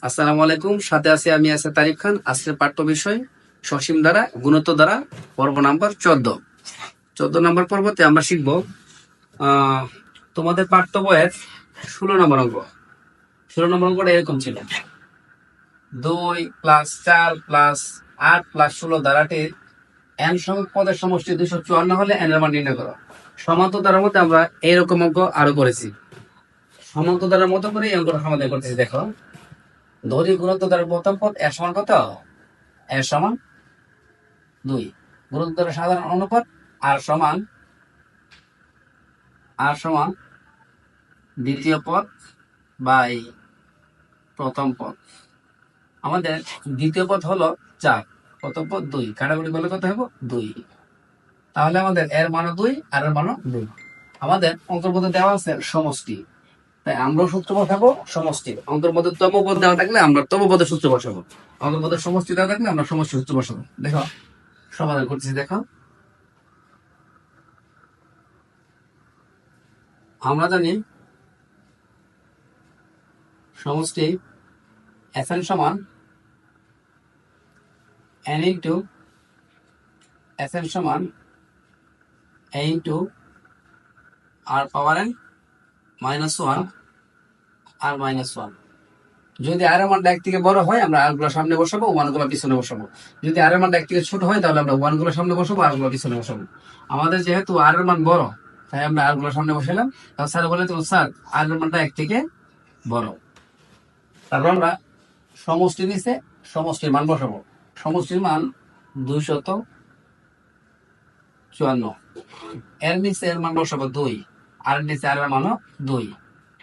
আসসালামু আলাইকুম, সাথে আছি আমি তারিফ খান। আজকের পাঠ্য বিষয় সসীম দ্বারা গুণত্ব দ্বারা, পর্ব নাম্বার 14 নম্বর পর্বতে আমরা শিখব তোমাদের পাঠ্য বইয়ের 16 নম্বর অঙ্ক। 16 নম্বর অঙ্কটা এরকম ছিল: 2 + 4 + 8 + 16 দ্বারাটির n সংখ্যক পদের সমষ্টি 254 হলে n এর মান নির্ণয় করো। সমান্তর দ্বারার মধ্যে আমরা এইরকম অঙ্ক আরো করেছি। সমান্তর দ্বারার মতো করে এই অঙ্কটা সমাধান করতেছি। দেখো, দৈর্ঘ্য গুণত্ব দ্বারা প্রথম পদ এর সমান কত? এর সমান 2। গুণত্ব দ্বারা সাধারণ অনুপাত আর সমান দ্বিতীয় পদ বাই প্রথম পদ। আমাদের দ্বিতীয় পদ হলো 4, প্রথম পদ 2, কাটাকুটি করলে কত হবে? 2। তাহলে আমাদের এর মানও 2 আর এর মানও 2। আমাদের অঙ্কের মধ্যে দেওয়া আছে সমষ্টি, তাই আমরাও সূত্র বসাবো সমষ্টির। অঙ্কের মধ্যে তম পদ দেওয়া থাকলে আমরা তম পদের সূত্র বসাবো, অঙ্কের মধ্যে সমষ্টি দেওয়া থাকলে আমরা সমষ্টি সূত্র বসাবো। দেখো, সমাধান করতেছি। দেখো, আমরা জানি সমষ্টি Fn সমান n ইন্টু Fn সমান a into r power n minus 1 r minus 1। যদি আর এর মানটা 1 থেকে বড় হয় আমরা আর গুলো সামনে বসাবো, ওয়ান গুলো পিছনে বসাবো। যদি আর এর মানটা 1 থেকে ছোট হয় তাহলে আমরা ওয়ান গুলো সামনে বসাবো, আর গুলো পিছনে বসাবো। আমাদের যেহেতু আর এর মান বড়, তাই আমরা আর গুলো সামনে বসালাম। তাহলে স্যার বলে তো, স্যার আর এর মানটা 1 থেকে বড়। তারপর আমরা সমষ্টি নিচে সমষ্টির মান বসাবো। সমষ্টির মান 254। এর নিচে এর মান বসাবো 2, আর নিচে আর এর মানও 2,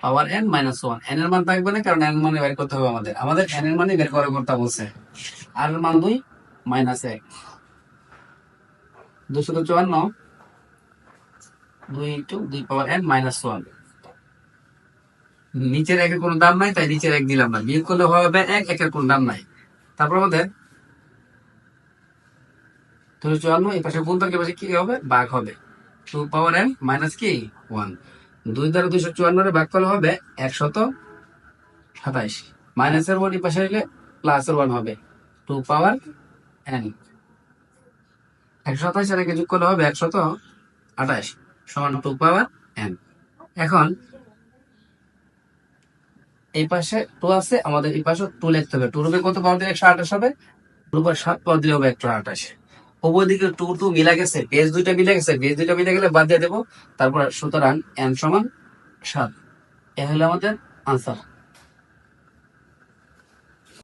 পাওয়ার n মাইনাস 1। n এর মান থাকবে না, কারণ n এর মানে বের করতে হবে আমাদের n এর মানে বের করে করতে বলছে। আর এর মান 2 মাইনাস 1, 254 2 ইন্টু 2 পাওয়ার n মাইনাস 1। নিচের একের কোনো দাম নাই, তাই নিচের 1 দিলাম না। বিয়োগ করলে হবে 1, একের কোনো দাম নাই। তারপর আমাদের 254 এই পাশে গুণ থাকলে পাশে কি হবে? ভাগ হবে। 2 পাওয়ার n মাইনাস কি 1। 2 দ্বারা 254 রে ভাগ করলে হবে 127। মাইনাসের 1 এই পাশে এলে প্লাসের 1 হবে। 2 পাওয়ার n 127 এর একে যোগ করলে হবে 128 সমান 2 পাওয়ার n। এখন এই পাশে 2 আছে, আমাদের এই পাশে 2 লিখতে হবে। 2 রূপে কত পাওয়ার দিলে 128 হবে? 2 উপর 7 পাওয়ার দিলে হবে 128। উভয় দিকে 2 মিলা গেছে, বেস দুইটা মিলে গেছে, বেস দুইটা মিলে গেলে বাদ দিয়ে দেবো। তারপর সুতরাং n সমান 7। এ হলো আমাদের আনসার।